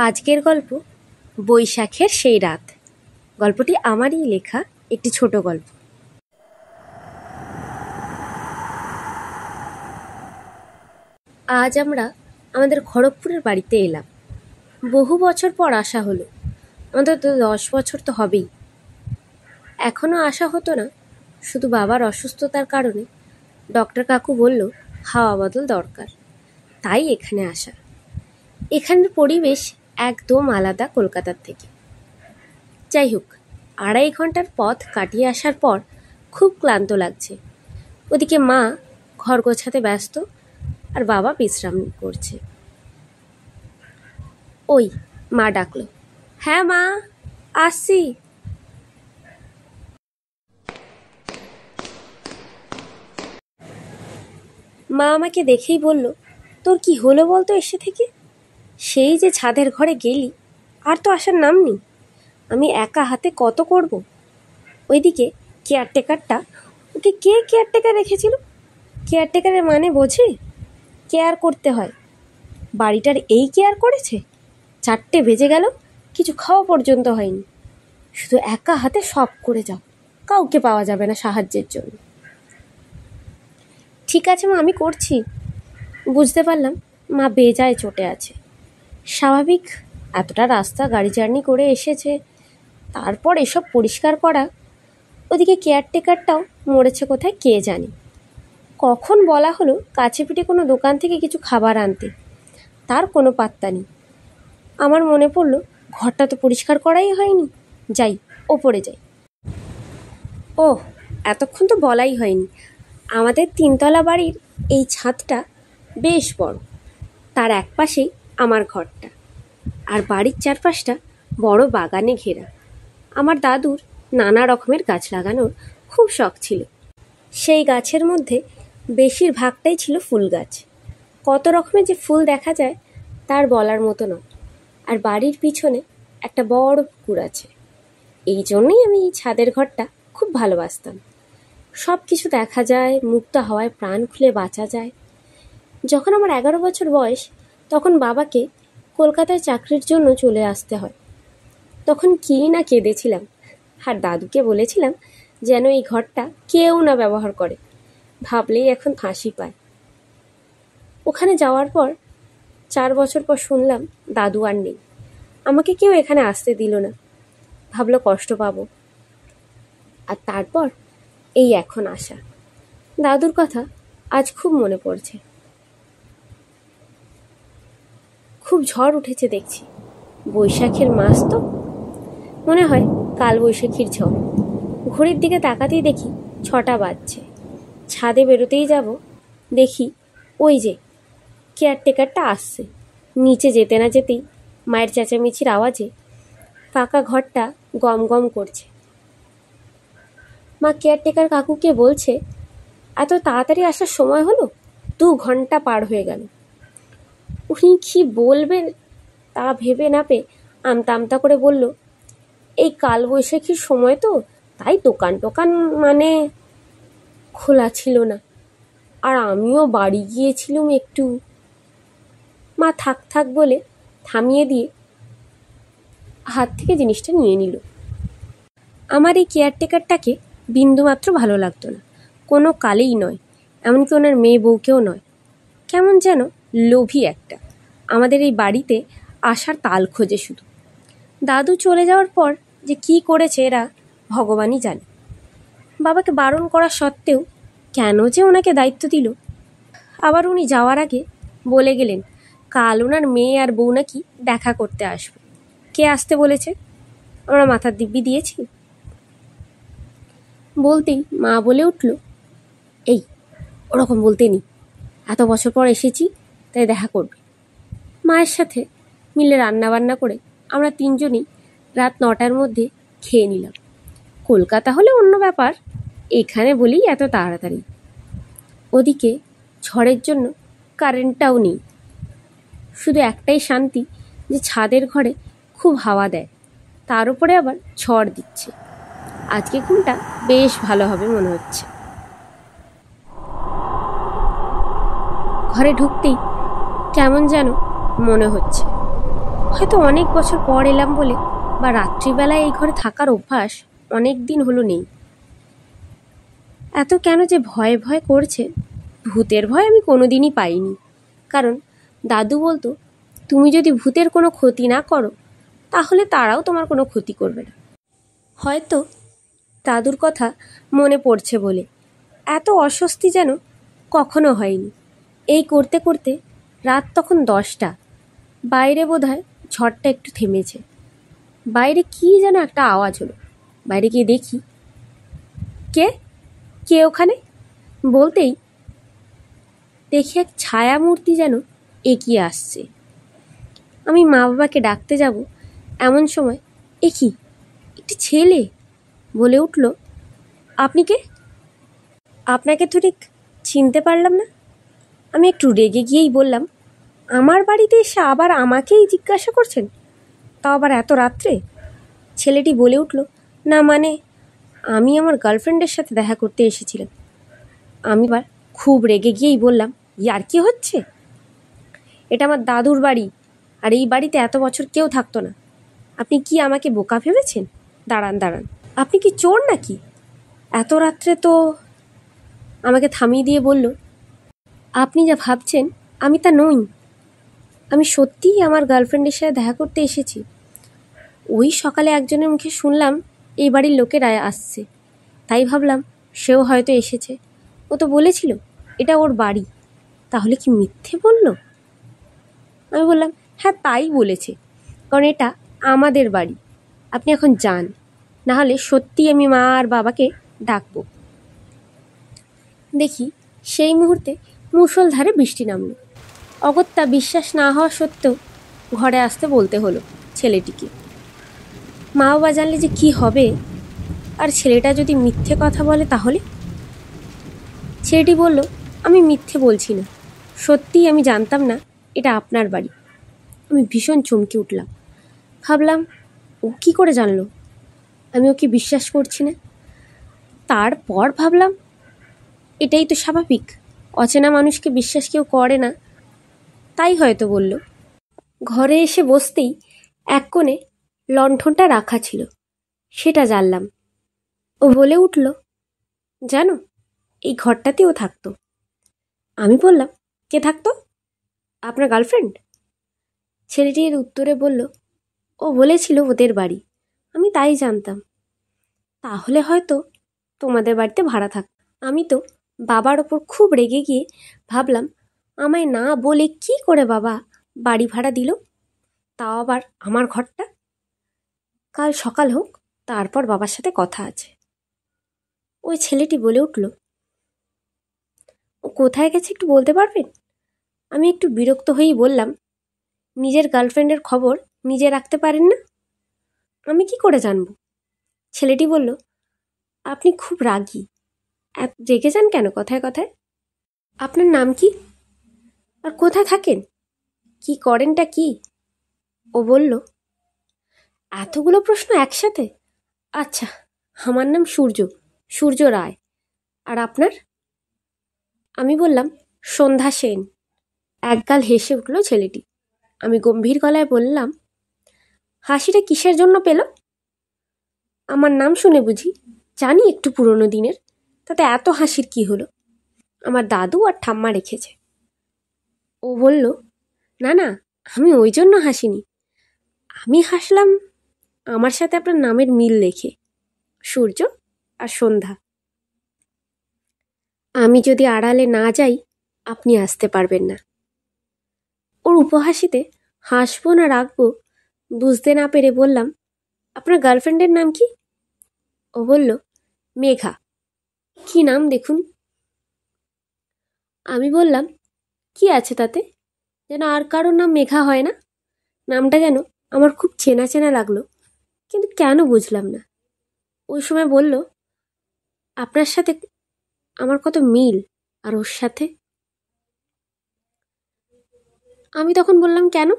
আজকের গল্প বৈশাখের সেই রাত। গল্পটি আমারই লেখা একটি ছোট গল্প। আজ আমরা আমাদের খড়গপুরের বাড়িতে এলাম। বহু বছর পর আসা হলো, অন্তত 10 বছর তো হবেই। এখনও আসা হতো না, শুধু বাবার অসুস্থতার কারণে ডক্টর কাকু বলল হাওয়া বদল দরকার, তাই এখানে আসা। এখানের পরিবেশ একদম আলাদা কলকাতার থেকে। যাই হোক, 2.5 ঘন্টার পথ কাটিয়ে আসার পর খুব ক্লান্ত লাগছে। ওদিকে মা ঘর গোছাতে ব্যস্ত আর বাবা বিশ্রাম করছে। ওই মা ডাকলো, হ্যাঁ মা, আসছি। মা আমাকে দেখেই বলল, তোর কি হলো বলতো এসে থেকে? সেই যে ছাদের ঘরে গেলি, আর তো আসার নাম নেই। আমি একা হাতে কত করব। ওইদিকে কেয়ারটেকারটা, ওকে কে কেয়ারটেকার রেখেছিল? কেয়ারটেকারের মানে বোঝে? কেয়ার করতে হয়। বাড়িটার এই কেয়ার করেছে। 4টে বেজে গেল, কিছু খাওয়া পর্যন্ত হয়নি। শুধু একা হাতে সব করে যাও, কাউকে পাওয়া যাবে না সাহায্যের জন্য। ঠিক আছে মা, আমি করছি। বুঝতে পারলাম মা বেজায় চটে আছে। স্বাভাবিক, এতটা রাস্তা গাড়ি জার্নি করে এসেছে, তারপর এসব পরিষ্কার করা। ওদিকে কেয়ারটেকারটাও মরেছে কোথায় কে জানে। কখন বলা হলো কাছে পিঠে কোনো দোকান থেকে কিছু খাবার আনতে, তার কোনো পাত্তা নেই। আমার মনে পড়ল ঘরটা তো পরিষ্কার করাই হয়নি, যাই ওপরে যাই। ওহ, এতক্ষণ তো বলাই হয়নি, আমাদের 3তলা বাড়ির এই ছাদটা বেশ বড়। তার এক পাশেই আমার ঘরটা, আর বাড়ির চারপাশটা বড় বাগানে ঘেরা। আমার দাদুর নানা রকমের গাছ লাগানোর খুব শখ ছিল। সেই গাছের মধ্যে বেশিরভাগটাই ছিল ফুল গাছ। কত রকমের যে ফুল দেখা যায় তার বলার মতো নয়। আর বাড়ির পিছনে একটা বড় পুকুর আছে। এই জন্যই আমি এই ছাদের ঘরটা খুব ভালোবাসতাম। সব কিছু দেখা যায়, মুক্ত হাওয়ায় প্রাণ খুলে বাঁচা যায়। যখন আমার 11 বছর বয়স, তখন বাবাকে কলকাতায় চাকরির জন্য চলে আসতে হয়। তখন কী না কেঁদেছিলাম, আর দাদুকে বলেছিলাম যেন এই ঘরটা কেউ না ব্যবহার করে। ভাবলেই এখন হাসি পায়। ওখানে যাওয়ার পর 4 বছর পর শুনলাম দাদু আর নেই। আমাকে কেউ এখানে আসতে দিল না, ভাবলো কষ্ট পাবো। আর তারপর এই এখন আসা। দাদুর কথা আজ খুব মনে পড়ছে। খুব ঝড় উঠেছে দেখছি। বৈশাখের মাস তো, মনে হয় কাল বৈশাখীর ঝড়। ঘড়ির দিকে তাকাতেই দেখি 6টা বাজছে। ছাদে বেরোতেই যাব, দেখি ওই যে কেয়ারটেকারটা আসছে। নিচে যেতে না যেতেই মায়ের চেঁচামেচির আওয়াজে ফাঁকা ঘরটা গম গম করছে। মা কেয়ারটেকার কাকুকে বলছে, এত তাড়াতাড়ি আসার সময় হলো? 2 ঘন্টা পার হয়ে গেল। উনি কি বলবেন তা ভেবে না পেয়ে আমতা আমতা করে বলল, এই কাল বৈশাখীর সময় তো, তাই দোকান টোকান মানে খোলা ছিল না, আর আমিও বাড়ি গিয়েছিলাম একটু। মা থাক থাক বলে থামিয়ে দিয়ে হাত থেকে জিনিসটা নিয়ে নিল। আমার এই কেয়ারটেকারটাকে বিন্দুমাত্র ভালো লাগতো না, কোনো কালেই নয়, এমনকি ওনার মেয়ে বউকেও নয়। কেমন যেন লোভী একটা, আমাদের এই বাড়িতে আসার তাল খোঁজে শুধু। দাদু চলে যাওয়ার পর যে কি করেছে এরা ভগবানই জানে। বাবাকে বারণ করা সত্ত্বেও কেন যে ওনাকে দায়িত্ব দিল। আবার উনি যাওয়ার আগে বলে গেলেন কাল ওনার মেয়ে আর বউ নাকি দেখা করতে আসবে। কে আসতে বলেছে? আমরা মাথার দিব্যি দিয়েছি। বলতেই মা বলে উঠল, এই ওরকম বলতে নি, এত বছর পর এসেছি তাই দেখা করবে। মায়ের সাথে মিলে রান্না বান্না করে আমরা 3জনই রাত 9টার মধ্যে খেয়ে নিলাম। কলকাতা হলে অন্য ব্যাপার, এখানে বলেই এত তাড়াতাড়ি। ওদিকে ঝড়ের জন্য কারেন্টটাও নেই। শুধু একটাই শান্তি যে ছাদের ঘরে খুব হাওয়া দেয়, তার উপরে আবার ঝড় দিচ্ছে। আজকে ঘুমটা বেশ ভালো হবে মনে হচ্ছে। ঘরে ঢুকতেই কেমন যেন মনে হচ্ছে হয়তো অনেক বছর পর এলাম বলে বা রাত্রিবেলায় এই ঘরে থাকার অভ্যাস অনেক দিন হলো নেই। এত কেন যে ভয়ে ভয়ে করছে, ভূতের ভয় আমি কোনোদিনই পাইনি। কারণ দাদু বলতো, তুমি যদি ভূতের কোনো ক্ষতি না করো তাহলে তারাও তোমার কোনো ক্ষতি করবে না। হয়তো দাদুর কথা মনে পড়ছে বলে এত অস্বস্তি যেন কখনো হয়নি। এই করতে করতে রাত তখন 10টা। বাইরে বোধহয় ঝড়টা একটু থেমেছে। বাইরে কি যেন একটা আওয়াজ হলো। বাইরে গিয়ে দেখি, কে কে ওখানে বলতেই দেখি এক ছায়া মূর্তি যেন এগিয়ে আসছে। আমি মা বাবাকে ডাকতে যাব এমন সময় কি একটি ছেলে বলে উঠল, আপনি কে? আপনাকে তো ঠিক চিনতে পারলাম না। আমি একটু রেগে গিয়েই বললাম, আমার বাড়িতে এসে আবার আমাকেই জিজ্ঞাসা করছেন, তাও আবার এত রাত্রে? ছেলেটি বলে উঠল, না মানে আমি আমার গার্লফ্রেন্ডের সাথে দেখা করতে এসেছিলাম। আমি এবার খুব রেগে গিয়েই বললাম, ইয়ার কি হচ্ছে? এটা আমার দাদুর বাড়ি, আর এই বাড়িতে এত বছর কেউ থাকতো না। আপনি কি আমাকে বোকা ভেবেছেন? দাঁড়ান দাঁড়ান, আপনি কি চোর নাকি? এত রাত্রে তো। আমাকে থামিয়ে দিয়ে বলল, আপনি যা ভাবছেন আমি তা নই। আমি সত্যিই আমার গার্লফ্রেন্ডের সাথে দেখা করতে এসেছি। ওই সকালে একজনের মুখে শুনলাম এই বাড়ির লোকেরা আসছে, তাই ভাবলাম সেও হয়তো এসেছে। ও তো বলেছিল এটা ওর বাড়ি। তাহলে কি মিথ্যে বলল? আমি বললাম, হ্যাঁ তাই বলেছে, কারণ এটা আমাদের বাড়ি। আপনি এখন যান, না হলে সত্যি আমি মা আর বাবাকে ডাকবো। দেখি সেই মুহূর্তে মুষলধারে বৃষ্টি নামল। অগত্যা বিশ্বাস না হওয়া সত্ত্বেও ঘরে আসতে বলতে হলো ছেলেটিকে। মা বাবা জানলে যে কি হবে, আর ছেলেটা যদি মিথ্যে কথা বলে তাহলে? ছেলেটি বলল, আমি মিথ্যে বলছি না, সত্যিই আমি জানতাম না এটা আপনার বাড়ি। আমি ভীষণ চমকে উঠলাম। ভাবলাম, ও কি করে জানলো? আমি ওকে বিশ্বাস করছি না। তারপর ভাবলাম, এটাই তো স্বাভাবিক, অচেনা মানুষকে বিশ্বাস কেউ করে না, তাই হয়তো বলল। ঘরে এসে বসতেই এক কোণে লণ্ঠনটা রাখা ছিল, সেটা জ্বাললাম। ও বলে উঠল, জানো এই ঘরটাতেও থাকতো। আমি বললাম, কে থাকতো? আপনার গার্লফ্রেন্ড? ছেলেটির উত্তরে বলল, ও বলেছিল ওদের বাড়ি, আমি তাই জানতাম। তাহলে হয়তো তোমাদের বাড়িতে ভাড়া থাক। আমি তো বাবার ওপর খুব রেগে গিয়ে ভাবলাম, আমায় না বলে কি করে বাবা বাড়ি ভাড়া দিল, তাও আবার আমার ঘরটা? কাল সকাল হোক, তারপর বাবার সাথে কথা আছে। ওই ছেলেটি বলে উঠল, ও কোথায় গেছে একটু বলতে পারবেন? আমি একটু বিরক্ত হয়েই বললাম, নিজের গার্লফ্রেন্ডের খবর নিজে রাখতে পারেন না? আমি কি করে জানবো? ছেলেটি বলল, আপনি খুব রাগী। এত রেগে যান কেন কথায় কথায়? আপনার নাম কি, আর কোথায় থাকেন, কি করেনটা কি? ও বলল, এতগুলো প্রশ্ন একসাথে? আচ্ছা, আমার নাম সূর্য, সূর্য রায়। আর আপনার? আমি বললাম, সন্ধ্যা সেন। একগাল হেসে উঠল ছেলেটি। আমি গম্ভীর গলায় বললাম, হাসিটা কিসের জন্য পেল? আমার নাম শুনে বুঝি? জানি একটু পুরনো দিনের, তাতে এত হাসির কি হলো? আমার দাদু আর ঠাম্মা রেখেছে। ও বলল, না না, আমি ওই জন্য হাসিনি। আমি হাসলাম আমার সাথে আপনার নামের মিল দেখে, সূর্য আর সন্ধ্যা। আমি যদি আড়ালে না যাই আপনি আসতে পারবেন না। ওর উপহাসিতে হাসবো না রাখবো বুঝতে না পেরে বললাম, আপনার গার্লফ্রেন্ডের নাম কি? ও বলল, মেঘা। কি নাম দেখুন। আমি বললাম, কি আছে তাতে, যেন আর কারোর নাম মেঘা হয় না? নামটা যেন আমার খুব চেনা চেনা লাগলো, কিন্তু কেন বুঝলাম না। ওই সময় বলল, আপনার সাথে আমার কত মিল, আর ওর সাথে? আমি তখন বললাম, কেন,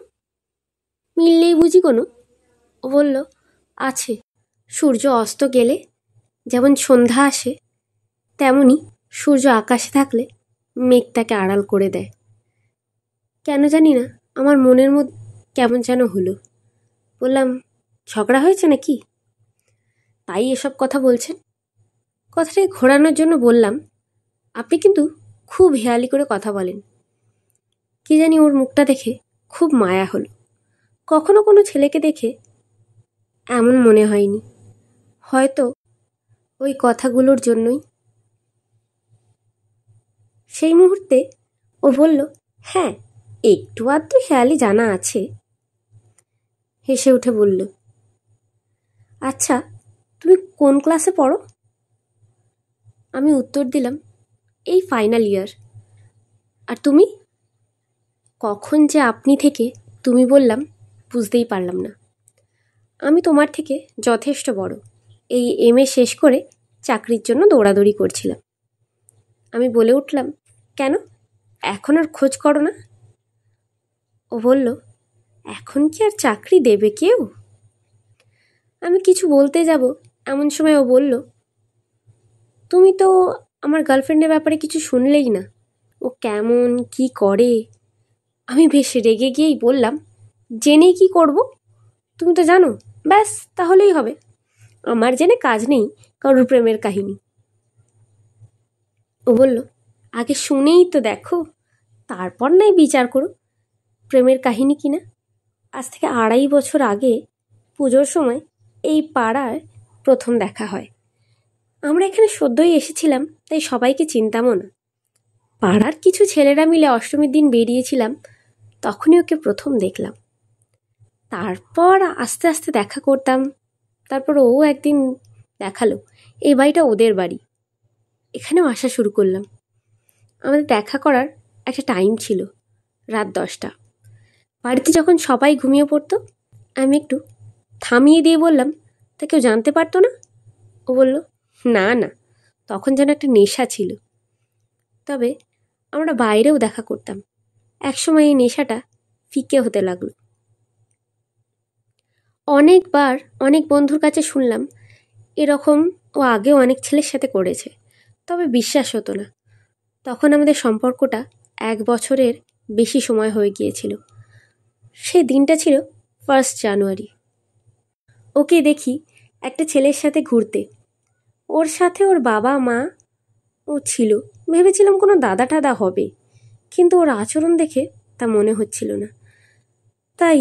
মিল নেই বুঝি কোনো? ও বলল, আছে। সূর্য অস্ত গেলে যেমন সন্ধ্যা আসে, তেমনি সূর্য আকাশে থাকলে মেঘ তাকে আড়াল করে দেয়। কেন জানি না আমার মনের মধ্যে কেমন যেন হলো। বললাম, ঝগড়া হয়েছে নাকি, তাই এসব কথা বলছেন? কথাটাকে ঘোরানোর জন্য বললাম, আপনি কিন্তু খুব হেয়ালি করে কথা বলেন। কি জানি ওর মুখটা দেখে খুব মায়া হলো। কখনো কোনো ছেলেকে দেখে এমন মনে হয়নি, হয়তো ওই কথাগুলোর জন্যই। সেই মুহূর্তে ও বলল, হ্যাঁ, একটু আধটু হেয়ালি জানা আছে। হেসে উঠে বলল, আচ্ছা, তুমি কোন ক্লাসে পড়ো? আমি উত্তর দিলাম, এই ফাইনাল ইয়ার। আর তুমি? কখন যে আপনি থেকে তুমি বললাম বুঝতেই পারলাম না। আমি তোমার থেকে যথেষ্ট বড়। এই এমএ শেষ করে চাকরির জন্য দৌড়াদৌড়ি করছিলাম। আমি বলে উঠলাম, কেন, এখন আর খোঁজ করো না? ও বলল, এখন কি আর চাকরি দেবে কেউ? আমি কিছু বলতে যাব এমন সময় ও বলল, তুমি তো আমার গার্লফ্রেন্ডের ব্যাপারে কিছু শুনলেই না, ও কেমন কি করে। আমি বেশ রেগে গিয়েই বললাম, জেনেই কি করব, তুমি তো জানো, ব্যাস তাহলেই হবে। আমার জেনে কাজ নেই কারোর প্রেমের কাহিনী। ও বলল, আগে শুনেই তো দেখো, তারপর নাই বিচার করো প্রেমের কাহিনী কিনা। আজ থেকে 2.5 বছর আগে পুজোর সময় এই পাড়ায় প্রথম দেখা হয়। আমরা এখানে সদ্যই এসেছিলাম, তাই সবাইকে চিনতামও না। পাড়ার কিছু ছেলেরা মিলে অষ্টমীর দিন বেরিয়েছিলাম, তখনই ওকে প্রথম দেখলাম। তারপর আস্তে আস্তে দেখা করতাম। তারপর ও একদিন দেখালো এই বাড়িটা ওদের বাড়ি, এখানেও আসা শুরু করলাম। আমাদের দেখা করার একটা টাইম ছিল, রাত 10টা। বাড়িতে যখন সবাই ঘুমিয়ে পড়তো, আমি একটু থামিয়ে দিয়ে বললাম, তা কেউ জানতে পারতো না? ও বলল, না না, তখন যেন একটা নেশা ছিল। তবে আমরা বাইরেও দেখা করতাম। একসময় এই নেশাটা ফিকে হতে লাগলো। অনেকবার অনেক বন্ধুর কাছে শুনলাম এরকম ও আগেও অনেক ছেলের সাথে করেছে, তবে বিশ্বাস হতো না। তখন আমাদের সম্পর্কটা 1 বছরের বেশি সময় হয়ে গিয়েছিল। সেই দিনটা ছিল 1 জানুয়ারি। ওকে দেখি একটা ছেলের সাথে ঘুরতে, ওর সাথে ওর বাবা মা ও ছিল। ভেবেছিলাম কোনো দাদা টাদা হবে, কিন্তু ওর আচরণ দেখে তা মনে হচ্ছিল না। তাই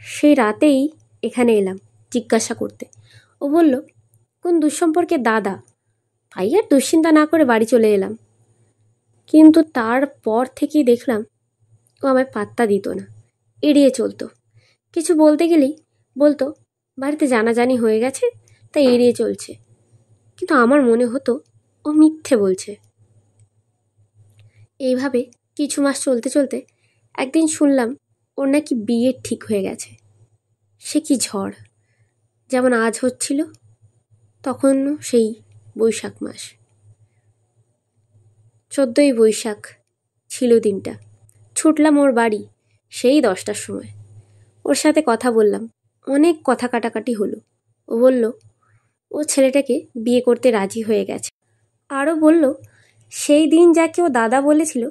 সেই রাতেই এখানে এলাম জিজ্ঞাসা করতে। ও বলল, কোন দুঃসম্পর্কের দাদা। তাই আর দুশ্চিন্তা না করে বাড়ি চলে এলাম। কিন্তু তারপর থেকেই দেখলাম ও আমায় পাত্তা দিত না, এড়িয়ে চলতো। কিছু বলতে গেলেই বলতো, বাড়িতে জানাজানি হয়ে গেছে, তাই এড়িয়ে চলছে। কিন্তু আমার মনে হতো ও মিথ্যে বলছে। এইভাবে কিছু মাস চলতে চলতে একদিন শুনলাম ওর নাকি বিয়ে ঠিক হয়ে গেছে। সে কি ঝড়! যেমন আজ হচ্ছিল, তখন সেই বৈশাখ মাস, 14ই বৈশাখ ছিল দিনটা। ছুটলাম ওর বাড়ি সেই 10টার সময়। ওর সাথে কথা বললাম, অনেক কথা কাটাকাটি হলো। ও বলল ও ছেলেটাকে বিয়ে করতে রাজি হয়ে গেছে। আরও বলল সেই দিন যাকে ও দাদা বলেছিল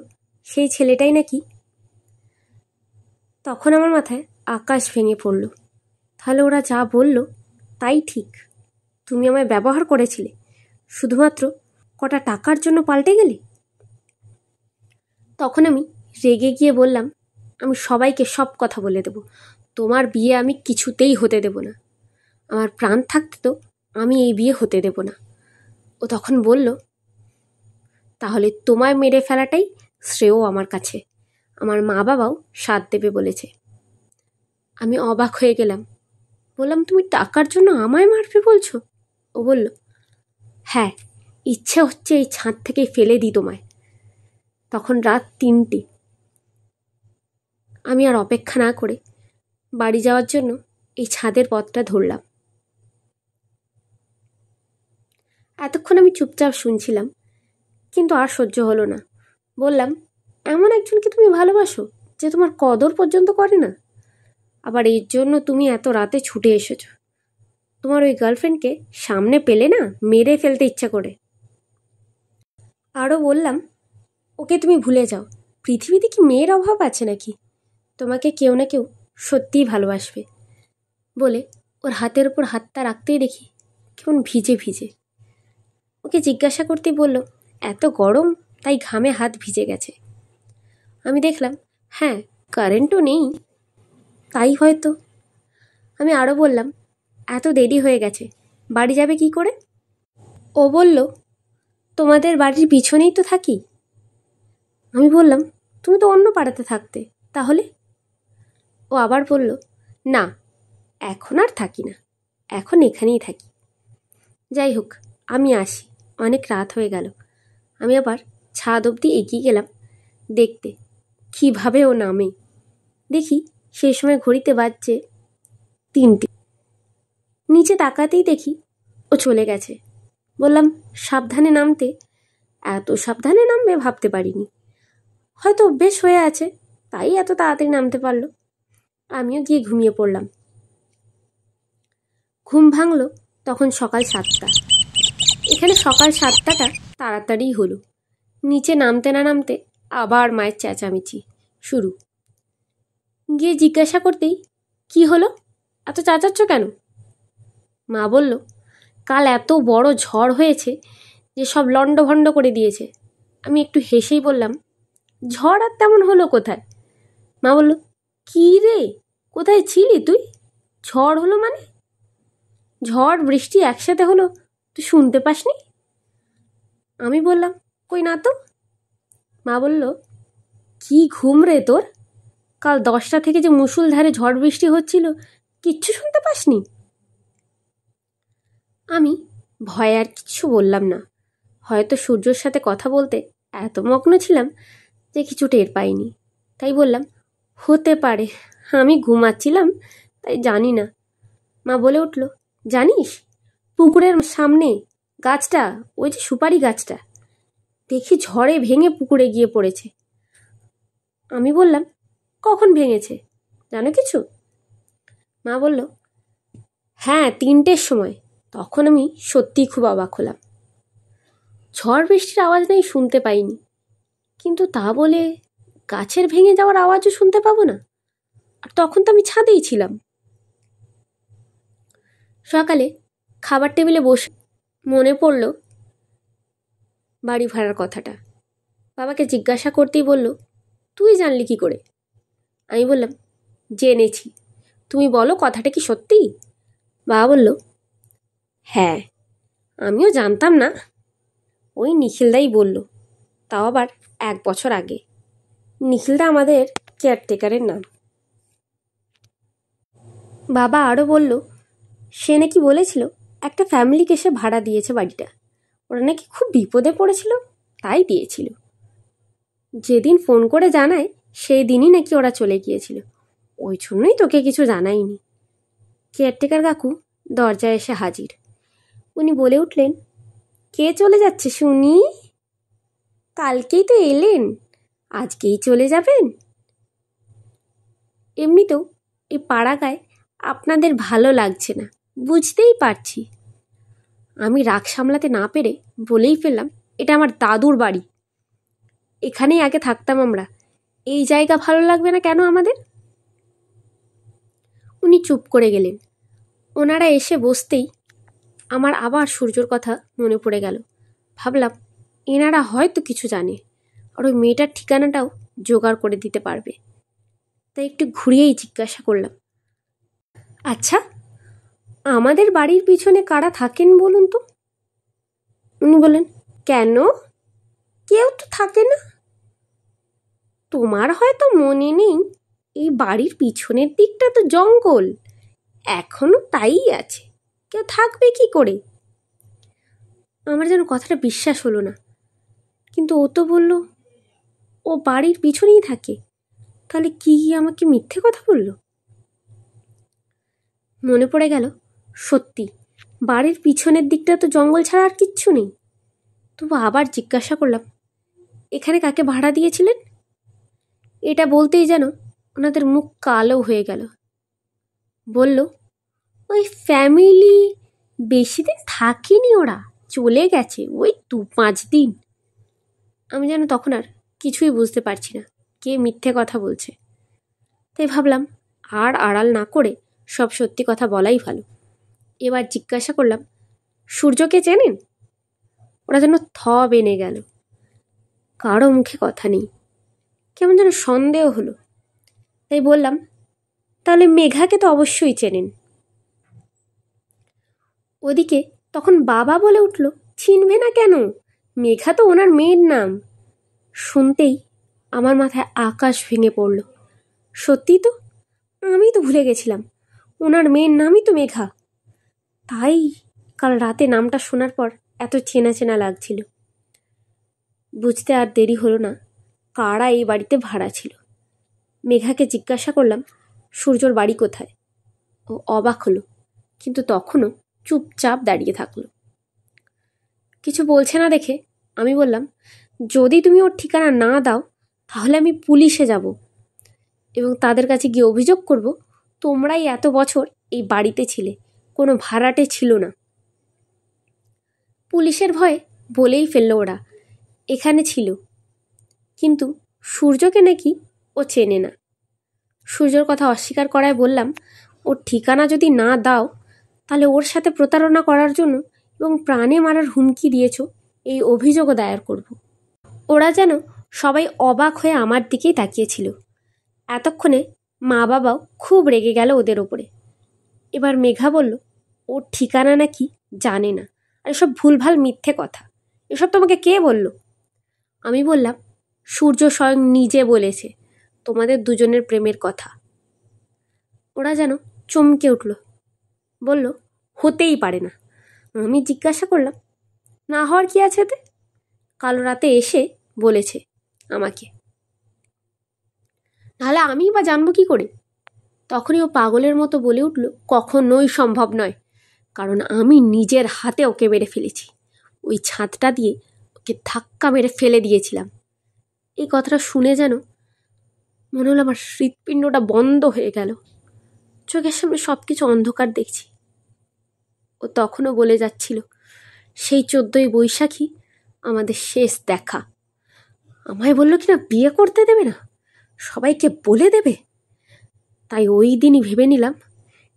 সেই ছেলেটাই নাকি। তখন আমার মাথায় আকাশ ভেঙে পড়ল। তাহলে ওরা যা বলল তাই ঠিক। তুমি আমায় ব্যবহার করেছিলে, শুধুমাত্র কটা টাকার জন্য পাল্টে গেলে। তখন আমি রেগে গিয়ে বললাম, আমি সবাইকে সব কথা বলে দেব, তোমার বিয়ে আমি কিছুতেই হতে দেব না। আমার প্রাণ থাকতে তো আমি এই বিয়ে হতে দেব না। ও তখন বলল, তাহলে তোমায় মেরে ফেলাটাই শ্রেয় আমার কাছে। আমার মা বাবাও সাথ দেবে বলেছে। আমি অবাক হয়ে গেলাম। বললাম, তুমি টাকার জন্য আমায় মারবে বলছো? ও বলল, হ্যাঁ, ইচ্ছে হচ্ছে এই ছাদ থেকে ফেলে দিই তোমায়। তখন রাত 3টে। আমি আর অপেক্ষা না করে বাড়ি যাওয়ার জন্য এই ছাদের পথটা ধরলাম। এতক্ষণ আমি চুপচাপ শুনছিলাম, কিন্তু আর সহ্য হলো না। বললাম, এমন একজনকে তুমি ভালোবাসো যে তোমার কদর পর্যন্ত করে না? আবার এর জন্য তুমি এত রাতে ছুটে এসেছো? তোমার ওই গার্লফ্রেন্ডকে সামনে পেলে না মেরে ফেলতে ইচ্ছা করে। আরও বললাম, ওকে তুমি ভুলে যাও। পৃথিবীতে কি মেয়ের অভাব আছে নাকি? তোমাকে কেউ না কেউ সত্যিই ভালোবাসবে বলে ওর হাতের ওপর হাতটা রাখতেই দেখি কেমন ভিজে ভিজে। ওকে জিজ্ঞাসা করতেই বলল, এত গরম তাই ঘামে হাত ভিজে গেছে। আমি দেখলাম হ্যাঁ, কারেন্টও নেই, তাই হয়তো। আমি আরও বললাম, এত দেরি হয়ে গেছে, বাড়ি যাবে কি করে? ও বলল, তোমাদের বাড়ির পিছনেই তো থাকি। আমি বললাম, তুমি তো অন্য পাড়াতে থাকতে, তাহলে? ও আবার বলল, না, এখন আর থাকি না, এখন এখানেই থাকি। যাই হোক, আমি আসি, অনেক রাত হয়ে গেল। আমি আবার ছাদ অবধি এগিয়ে গেলাম দেখতে কীভাবে ও নামে। দেখি সেই সময় ঘড়িতে বাজছে 3টে। নিচে তাকাতেই দেখি ও চলে গেছে। বললাম, সাবধানে নামতে। এত সাবধানে নামবে ভাবতে পারিনি। হয়তো অভ্যেস হয়ে আছে, তাই এত তাড়াতাড়ি নামতে পারলো। আমিও গিয়ে ঘুমিয়ে পড়লাম। ঘুম ভাঙল তখন সকাল 7টা। এখানে সকাল 7টাটা তাড়াতাড়িই হলো। নিচে নামতে না নামতে আবার মায়ের চেঁচামেচি শুরু। গিয়ে জিজ্ঞাসা করতেই, কি হলো, এত চেঁচাচ্ছ কেন? মা বলল, কাল এত বড় ঝড় হয়েছে যে সব লণ্ডভণ্ড করে দিয়েছে। আমি একটু হেসেই বললাম, ঝড় আর তেমন হলো কোথায়? মা বলল, কী রে, কোথায় ছিলি তুই? ঝড় হলো মানে? ঝড় বৃষ্টি একসাথে হলো, তুই শুনতে পাসনি? আমি বললাম, কই না তো। মা বলল, কি ঘুম রে তোর? কাল 10টা থেকে যে মুষলধারে ঝড় বৃষ্টি হচ্ছিল, কিচ্ছু শুনতে পাসনি? আমি ভয়ে আর কিছু বললাম না। হয়তো সূর্যর সাথে কথা বলতে এত মগ্ন ছিলাম যে কিছু টের পাইনি। তাই বললাম, হতে পারে, আমি ঘুমাচ্ছিলাম, তাই জানি না। মা বলে উঠল, জানিস, পুকুরের সামনে গাছটা, ওই যে সুপারি গাছটা, দেখি ঝড়ে ভেঙে পুকুরে গিয়ে পড়েছে। আমি বললাম, কখন ভেঙেছে, জানো কিছু? মা বলল, হ্যাঁ, 3টের সময়। তখন আমি সত্যিই খুব অবাক হলাম। ঝড় বৃষ্টির আওয়াজ নেই শুনতে পাইনি, কিন্তু তা বলে গাছের ভেঙে যাওয়ার আওয়াজও শুনতে পাবো না? আর তখন তো আমি ছাদেই ছিলাম। সকালে খাবার টেবিলে বসে মনে পড়ল বাড়ি ভাড়ার কথাটা। বাবাকে জিজ্ঞাসা করতেই বলল, তুই জানলি কি করে? আমি বললাম, জেনেছি, তুমি বলো কথাটা কি সত্যি? বাবা বলল, হ্যাঁ, আমিও জানতাম না, ওই নিখিলদাই বলল, তাও আবার 1 বছর আগে। নিখিলদা আমাদের কেয়ারটেকারের নাম। বাবা আরও বলল, সে নাকি বলেছিল একটা ফ্যামিলিকে সে ভাড়া দিয়েছে বাড়িটা। ওরা নাকি খুব বিপদে পড়েছিল, তাই দিয়েছিল। যেদিন ফোন করে জানায় সেই দিনই নাকি ওরা চলে গিয়েছিল, ওই জন্যই তোকে কিছু জানাইনি। কেয়ারটেকার কাকু দরজায় এসে হাজির। উনি বলে উঠলেন, কে চলে যাচ্ছে শুনি? কালকেই তো এলেন, আজকেই চলে যাবেন? এমনিতেও এই পাড়াগায় আপনাদের ভালো লাগছে না, বুঝতেই পারছি। আমি রাগ সামলাতে না পেরে বলেই ফেললাম, এটা আমার দাদুর বাড়ি, এখানেই আগে থাকতাম আমরা, এই জায়গা ভালো লাগবে না কেন আমাদের? উনি চুপ করে গেলেন। ওনারা এসে বসতেই আমার আবার সূর্যর কথা মনে পড়ে গেল। ভাবলাম, এনারা হয়তো কিছু জানে, আর ওই মেয়েটার ঠিকানাটাও জোগাড় করে দিতে পারবে। তাই একটু ঘুরিয়েই জিজ্ঞাসা করলাম, আচ্ছা, আমাদের বাড়ির পিছনে কারা থাকেন বলুন তো? উনি বললেন, কেন, কেউ তো থাকে না। তোমার হয়তো মনে নেই, এই বাড়ির পিছনের দিকটা তো জঙ্গল, এখনো তাই আছে, কেউ থাকবে কি করে? আমার যেন কথাটা বিশ্বাস হলো না, কিন্তু ও তো বলল ও বাড়ির পিছনেই থাকে, তাহলে কি আমাকে মিথ্যে কথা বলল? মনে পড়ে গেল, সত্যি বাড়ির পিছনের দিকটা তো জঙ্গল ছাড়া আর কিচ্ছু নেই। তবু আবার জিজ্ঞাসা করলাম, এখানে কাকে ভাড়া দিয়েছিলেন? এটা বলতেই যেন ওনাদের মুখ কালো হয়ে গেল। বলল, ওই ফ্যামিলি বেশি দিন থাকেনি, ওরা চলে গেছে ওই 2-5 দিন। আমি যেন তখন আর কিছুই বুঝতে পারছি না কে মিথ্যে কথা বলছে। তাই ভাবলাম আর আড়াল না করে সব সত্যি কথা বলাই ভালো। এবার জিজ্ঞাসা করলাম, সূর্যকে চেনেন? ওরা যেন থ বেনে গেল। কারো মুখে কথা নেই, কেমন যেন সন্দেহ হলো। তাই বললাম, তাহলে মেঘাকে তো অবশ্যই চেনেন। ওদিকে তখন বাবা বলে উঠল, চিনবে না কেন, মেঘা তো ওনার মেয়ের নাম। শুনতেই আমার মাথায় আকাশ ভেঙে পড়ল। সত্যি তো, আমি তো ভুলে গেছিলাম, ওনার মেয়ের নামই তো মেঘা। তাই কাল রাতে নামটা শোনার পর এত চেনা চেনা লাগছিল। বুঝতে আর দেরি হলো না কারা এই বাড়িতে ভাড়া ছিল। মেঘাকে জিজ্ঞাসা করলাম, সূর্যর বাড়ি কোথায়? ও অবাক হলো, কিন্তু তখনও চুপচাপ দাঁড়িয়ে থাকলো। কিছু বলছে না দেখে আমি বললাম, যদি তুমি ওর ঠিকানা না দাও তাহলে আমি পুলিশে যাব এবং তাদের কাছে গিয়ে অভিযোগ করব তোমরাই এত বছর এই বাড়িতে ছিলে, কোনো ভাড়াটে ছিল না। পুলিশের ভয়ে বলেই ফেলল ওরা এখানে ছিল, কিন্তু সূর্যকে নাকি ও চেনে না। সূর্যর কথা অস্বীকার করায় বললাম, ওর ঠিকানা যদি না দাও তাহলে ওর সাথে প্রতারণা করার জন্য এবং প্রাণে মারার হুমকি দিয়েছ এই অভিযোগও দায়ের করব। ওরা যেন সবাই অবাক হয়ে আমার দিকেই তাকিয়েছিল। এতক্ষণে মা বাবাও খুব রেগে গেল ওদের ওপরে। এবার মেঘা বলল, ওর ঠিকানা নাকি জানে না, আর এসব ভুলভাল মিথ্যে কথা, এসব তোমাকে কে বলল? আমি বললাম, সূর্য স্বয়ং নিজে বলেছে তোমাদের দুজনের প্রেমের কথা। ওরা যেন চমকে উঠল, বলল, হতেই পারে না। আমি জিজ্ঞাসা করলাম, না হওয়ার কি আছে এতে? কাল রাতে এসে বলেছে আমাকে, নাহলে আমিই বা জানবো কি করে? তখনই ও পাগলের মতো বলে উঠল, কখনোই সম্ভব নয়, কারণ আমি নিজের হাতে ওকে মেরে ফেলেছি। ওই ছাদটা দিয়ে ওকে ধাক্কা মেরে ফেলে দিয়েছিলাম। এই কথাটা শুনে যেন মনে হলো আমার হৃৎপিণ্ডটা বন্ধ হয়ে গেল। চোখের সামনে সব কিছু অন্ধকার দেখছি। ও তখনও বলে যাচ্ছিল, সেই 14ই বৈশাখী আমাদের শেষ দেখা। আমায় বললো কিনা বিয়ে করতে দেবে না, সবাইকে বলে দেবে। তাই ওই দিনই ভেবে নিলাম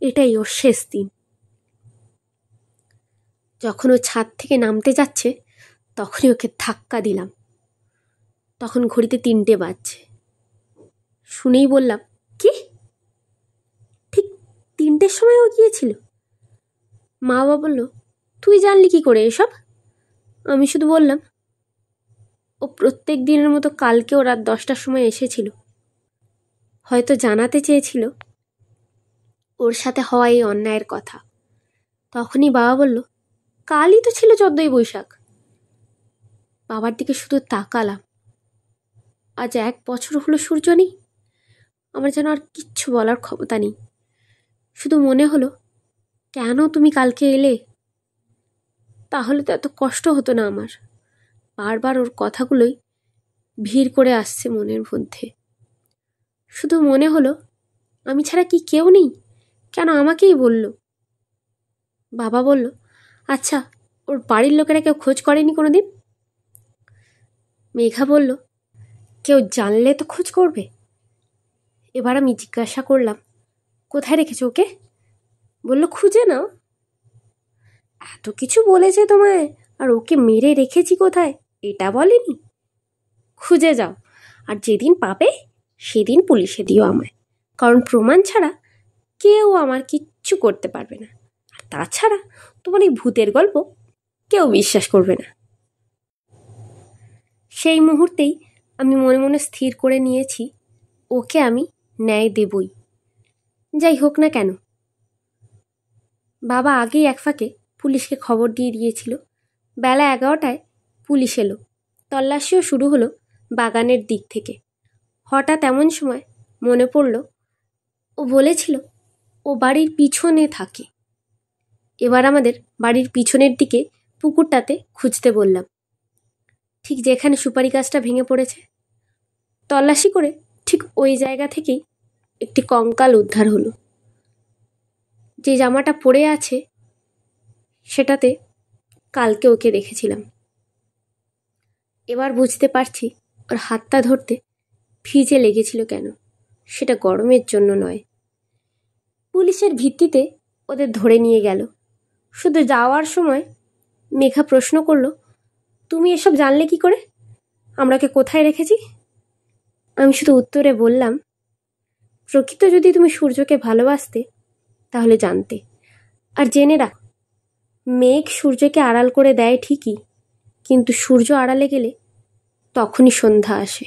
এটাই ওর শেষ দিন। যখন ও ছাদ থেকে নামতে যাচ্ছে তখনই ওকে ধাক্কা দিলাম। তখন ঘড়িতে 3টে বাজছে। শুনেই বললাম, কি? ঠিক 3টের সময় ও গিয়েছিল? মা বাবা বলল, তুই জানলি কি করে এসব? আমি শুধু বললাম, ও প্রত্যেক দিনের মতো কালকেও রাত 10টার সময় এসেছিল। হয়তো জানাতে চেয়েছিল ওর সাথে হওয়া এই অন্যায়ের কথা। তখনই বাবা বলল, কালই তো ছিল 14ই বৈশাখ। বাবার দিকে শুধু তাকালাম। আজ 1 বছর হলো সূর্য নেই। আমার যেন আর কিচ্ছু বলার ক্ষমতা নেই। শুধু মনে হলো, কেন তুমি কালকে এলে? তাহলে তো এত কষ্ট হতো না আমার। বারবার ওর কথাগুলোই ভিড় করে আসছে মনের মধ্যে। শুধু মনে হলো, আমি ছাড়া কি কেউ নেই? কেন আমাকেই বলল? বাবা বলল, আচ্ছা, ওর বাড়ির লোকেরা কেউ খোঁজ করেনি কোনো দিন? মেঘা বলল, কেউ জানলে তো খোঁজ করবে। এবার আমি জিজ্ঞাসা করলাম, কোথায় রেখেছো ওকে? বলল, খুঁজে নাও। এত কিছু বলেছে তোমায়, আর ওকে মেরে রেখেছি কোথায় এটা বলেনি? খুঁজে যাও, আর যেদিন পাবে সেদিন পুলিশে দিও আমায়, কারণ প্রমাণ ছাড়া কেউ আমার কিচ্ছু করতে পারবে না। আর তাছাড়া তোমার এই ভূতের গল্প কেউ বিশ্বাস করবে না। সেই মুহূর্তেই আমি মনে মনে স্থির করে নিয়েছি, ওকে আমি ন্যায় দেবই, যাই হোক না কেন। বাবা আগেই এক ফাঁকে পুলিশকে খবর দিয়ে দিয়েছিল। বেলা 11টায় পুলিশ এলো। তল্লাশিও শুরু হলো বাগানের দিক থেকে। হঠাৎ এমন সময় মনে পড়ল, ও বলেছিল ও বাড়ির পিছনে থাকে। এবার আমাদের বাড়ির পিছনের দিকে পুকুরটাতে খুঁজতে বললাম, ঠিক যেখানে সুপারি গাছটা ভেঙে পড়েছে। তল্লাশি করে ঠিক ওই জায়গা থেকেই একটি কঙ্কাল উদ্ধার হলো। যে জামাটা পরে আছে সেটাতে কালকে ওকে দেখেছিলাম। এবার বুঝতে পারছি ওর হাতটা ধরতে ভিজে লেগেছিল কেন। সেটা গরমের জন্য নয়, পুলিশের ভিত্তিতে ওদের ধরে নিয়ে গেল। শুধু যাওয়ার সময় মেঘা প্রশ্ন করলো, তুমি এসব জানলে কি করে? আমরাকে কোথায় রেখেছি? আমি শুধু উত্তরে বললাম, প্রকৃত যদি তুমি সূর্যকে ভালোবাসতে তাহলে জানতে। আর জেনে রাখ, মেঘ সূর্যকে আড়াল করে দেয় ঠিকই, কিন্তু সূর্য আড়ালে গেলে তখনই সন্ধ্যা আসে।